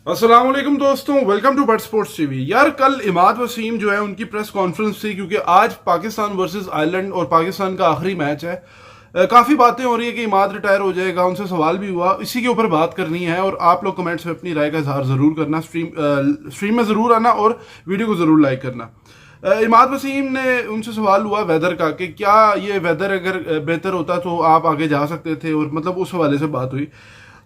अस्सलाम वालेकुम दोस्तों, welcome to but sports TV. यार कल इमाद वसीम जो है उनकी प्रेस कॉन्फ्रेंस थी, क्योंकि आज पाकिस्तान वर्सेस आयरलैंड और पाकिस्तान का आखिरी मैच है। काफ़ी बातें हो रही है कि इमाद रिटायर हो जाएगा, उनसे सवाल भी हुआ, इसी के ऊपर बात करनी है। और आप लोग कमेंट्स में अपनी राय का इजहार ज़रूर करना, स्ट्रीम में ज़रूर आना और वीडियो को ज़रूर लाइक करना। इमाद वसीम ने उनसे सवाल हुआ वेदर का कि क्या ये वेदर अगर बेहतर होता तो आप आगे जा सकते थे, और मतलब उस हवाले से बात हुई।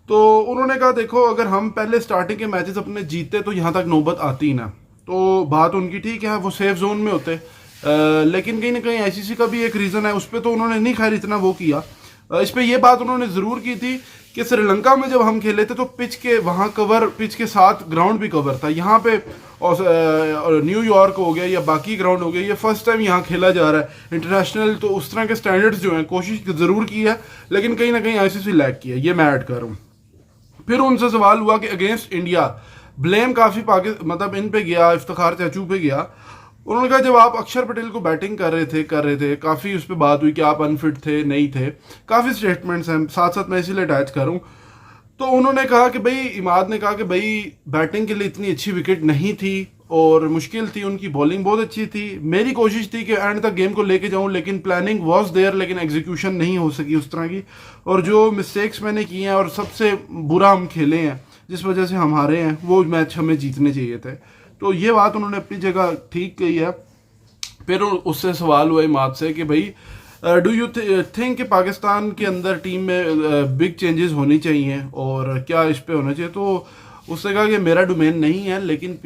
तो उन्होंने कहा देखो, अगर हम पहले स्टार्टिंग के मैचेस अपने जीतते तो यहाँ तक नौबत आती ही ना। तो बात उनकी ठीक है, वो सेफ जोन में होते। लेकिन कहीं ना कहीं आईसीसी का भी एक रीज़न है, उस पर तो उन्होंने नहीं खैर इतना वो किया। इस पर यह बात उन्होंने ज़रूर की थी कि श्रीलंका में जब हम खेले थे तो पिच के वहाँ कवर, पिच के साथ ग्राउंड भी कवर था। यहाँ पे और न्यूयॉर्क हो गया या बाकी ग्राउंड हो गया, ये फर्स्ट टाइम यहाँ खेला जा रहा है इंटरनेशनल। तो उस तरह के स्टैंडर्ड्स जो हैं कोशिश ज़रूर की है, लेकिन कहीं ना कहीं आईसीसी लैग की है, ये मैं ऐड कर रहा हूँ। फिर उनसे सवाल हुआ कि अगेंस्ट इंडिया ब्लेम काफ़ी मतलब इन पे गया, इफ्तिखार चाचू पे गया। उन्होंने कहा जब आप अक्षर पटेल को बैटिंग कर रहे थे काफ़ी उस पर बात हुई कि आप अनफिट थे, नहीं थे। काफ़ी स्टेटमेंट्स हैं, साथ साथ मैं इसीलिए अटैच करूँ। तो उन्होंने कहा कि भाई, इमाद ने कहा कि भाई बैटिंग के लिए इतनी अच्छी विकेट नहीं थी और मुश्किल थी, उनकी बॉलिंग बहुत अच्छी थी। मेरी कोशिश थी कि एंड तक गेम को लेके जाऊं, लेकिन प्लानिंग वाज देयर, लेकिन एग्जीक्यूशन नहीं हो सकी उस तरह की। और जो मिस्टेक्स मैंने की हैं और सबसे बुरा हम खेले हैं जिस वजह से हम हारे हैं, वो मैच हमें जीतने चाहिए थे। तो ये बात उन्होंने अपनी जगह ठीक कही है। फिर उससे सवाल हुआ इमाद से कि भाई डू यू थिंक कि पाकिस्तान के अंदर टीम में बिग चेंजेस होनी चाहिए और क्या इस पे होना चाहिए। तो उसने कहा कि मेरा डोमेन नहीं है, लेकिन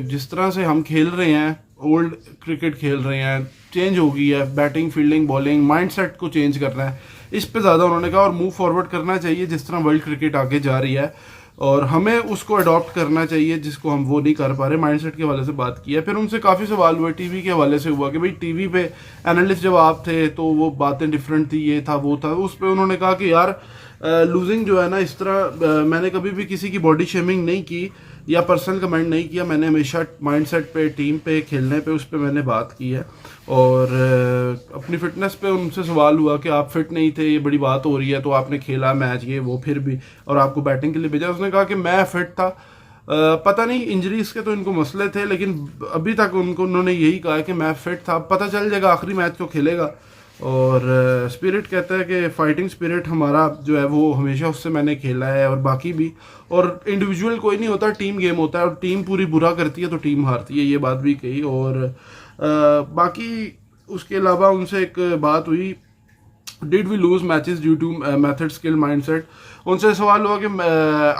जिस तरह से हम खेल रहे हैं, ओल्ड क्रिकेट खेल रहे हैं, चेंज हो गई है बैटिंग, फील्डिंग, बॉलिंग, माइंडसेट को चेंज करना है, इस पे ज़्यादा उन्होंने कहा। और मूव फॉरवर्ड करना चाहिए जिस तरह वर्ल्ड क्रिकेट आगे जा रही है, और हमें उसको अडॉप्ट करना चाहिए जिसको हम वो नहीं कर पा रहे। माइंडसेट के हवाले से बात की है। फिर उनसे काफ़ी सवाल हुए टीवी के हवाले से हुआ कि भाई टीवी पे एनालिस्ट जब आप थे तो वो बातें डिफरेंट थी, ये था वो था। उस पर उन्होंने कहा कि यार लूजिंग जो है ना, इस तरह मैंने कभी भी किसी की बॉडी शेमिंग नहीं की या पर्सनल कमेंट नहीं किया। मैंने हमेशा माइंडसेट पे, टीम पे, खेलने पे, उस पे मैंने बात की है। और अपनी फिटनेस पे उनसे सवाल हुआ कि आप फिट नहीं थे, ये बड़ी बात हो रही है, तो आपने खेला मैच ये वो फिर भी, और आपको बैटिंग के लिए भेजा। उसने कहा कि मैं फिट था, पता नहीं इंजरीज के तो इनको मसले थे, लेकिन अभी तक उन्होंने यही कहा कि मैं फिट था। पता चल जाएगा, आखिरी मैच तो खेलेगा। और स्पिरिट कहता है कि फाइटिंग स्पिरिट हमारा जो है वो हमेशा उससे मैंने खेला है, और बाकी भी। और इंडिविजुअल कोई नहीं होता, टीम गेम होता है, और टीम पूरी बुरा करती है तो टीम हारती है, ये बात भी कही। और बाकी उसके अलावा उनसे एक बात हुई, did we lose matches due to method, skill, mindset. उनसे सवाल हुआ कि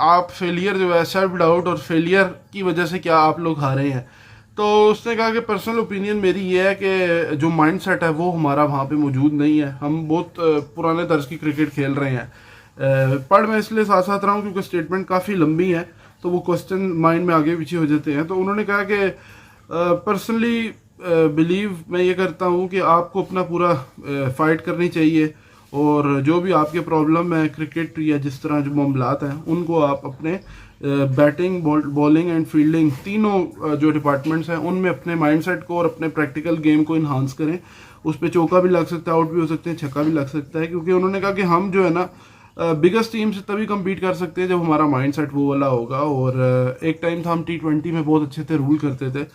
आप फेलियर जो है, सेल्फ डाउट और फेलियर की वजह से क्या आप लोग हारे हैं। तो उसने कहा कि पर्सनल ओपिनियन मेरी ये है कि जो माइंडसेट है वो हमारा वहाँ पे मौजूद नहीं है। हम बहुत पुराने तर्ज की क्रिकेट खेल रहे हैं। पढ़ मैं इसलिए साथ साथ रहा हूँ क्योंकि स्टेटमेंट काफ़ी लंबी है, तो वो क्वेश्चन माइंड में आगे पीछे हो जाते हैं। तो उन्होंने कहा कि पर्सनली बिलीव मैं ये करता हूँ कि आपको अपना पूरा फाइट करनी चाहिए, और जो भी आपके प्रॉब्लम है क्रिकेट या जिस तरह जो मामलात हैं, उनको आप अपने बैटिंग, बॉलिंग एंड फील्डिंग, तीनों जो डिपार्टमेंट्स हैं उनमें अपने माइंडसेट को और अपने प्रैक्टिकल गेम को इन्हांस करें। उस पर चौका भी लग सकता है, आउट भी हो सकते हैं, छक्का भी लग सकता है। क्योंकि उन्होंने कहा कि हम जो है ना बिगेस्ट टीम से तभी कम्पीट कर सकते हैं जब हमारा माइंडसेट वो वाला होगा। और एक टाइम था हम T20 में बहुत अच्छे थे, रूल करते थे,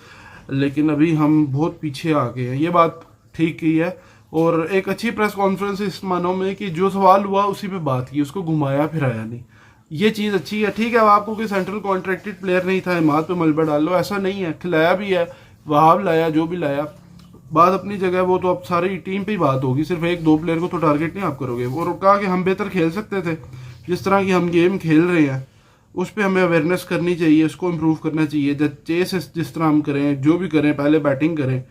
लेकिन अभी हम बहुत पीछे आ गए हैं। ये बात ठीक की है। और एक अच्छी प्रेस कॉन्फ्रेंस इस मानों में कि जो सवाल हुआ उसी पे बात की, उसको घुमाया फिराया नहीं। ये चीज़ अच्छी है। ठीक है, अब आपको कोई सेंट्रल कॉन्ट्रैक्टेड प्लेयर नहीं था, इमाद पे मलबा डाल लो, ऐसा नहीं है। खिलाया भी है, वहाब लाया, जो भी लाया, बात अपनी जगह। वो तो अब सारी टीम पे ही बात होगी, सिर्फ एक दो प्लेयर को तो टारगेट नहीं आप करोगे। और कहा कि हम बेहतर खेल सकते थे, जिस तरह की हम गेम खेल रहे हैं उस पर हमें अवेयरनेस करनी चाहिए, उसको इम्प्रूव करना चाहिए। चेस जिस तरह हम करें, जो भी करें, पहले बैटिंग करें।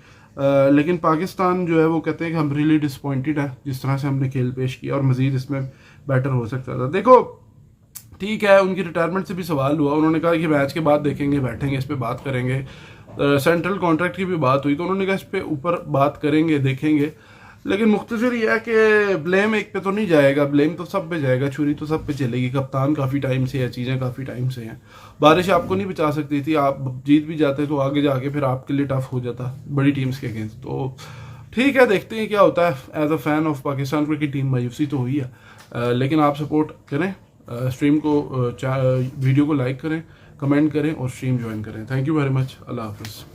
लेकिन पाकिस्तान जो है वो कहते हैं कि हम रियली डिसपॉइंटेड है जिस तरह से हमने खेल पेश किया, और मज़ीद इसमें बेटर हो सकता था। देखो ठीक है, उनकी रिटायरमेंट से भी सवाल हुआ। उन्होंने कहा कि मैच के बाद देखेंगे, बैठेंगे, इस पर बात करेंगे। सेंट्रल कॉन्ट्रैक्ट की भी बात हुई, तो उन्होंने कहा इस पर ऊपर बात करेंगे, देखेंगे। लेकिन मुख्तसर ये है कि ब्लेम एक पे तो नहीं जाएगा, ब्लेम तो सब पे जाएगा, छुरी तो सब पे चलेगी। कप्तान काफ़ी टाइम से है, चीज़ें काफ़ी टाइम से हैं। बारिश आपको नहीं बचा सकती थी, आप जीत भी जाते तो आगे जाके फिर आपके लिए टफ हो जाता बड़ी टीम्स के अगेंस्ट। तो ठीक है, देखते हैं क्या होता है। As a fan of Pakistan cricket team मायूसी तो हुई है, लेकिन आप सपोर्ट करें, स्ट्रीम को, वीडियो को लाइक करें, कमेंट करें और स्ट्रीम ज्वाइन करें। Thank you very much. अल्लाह हाफिज़।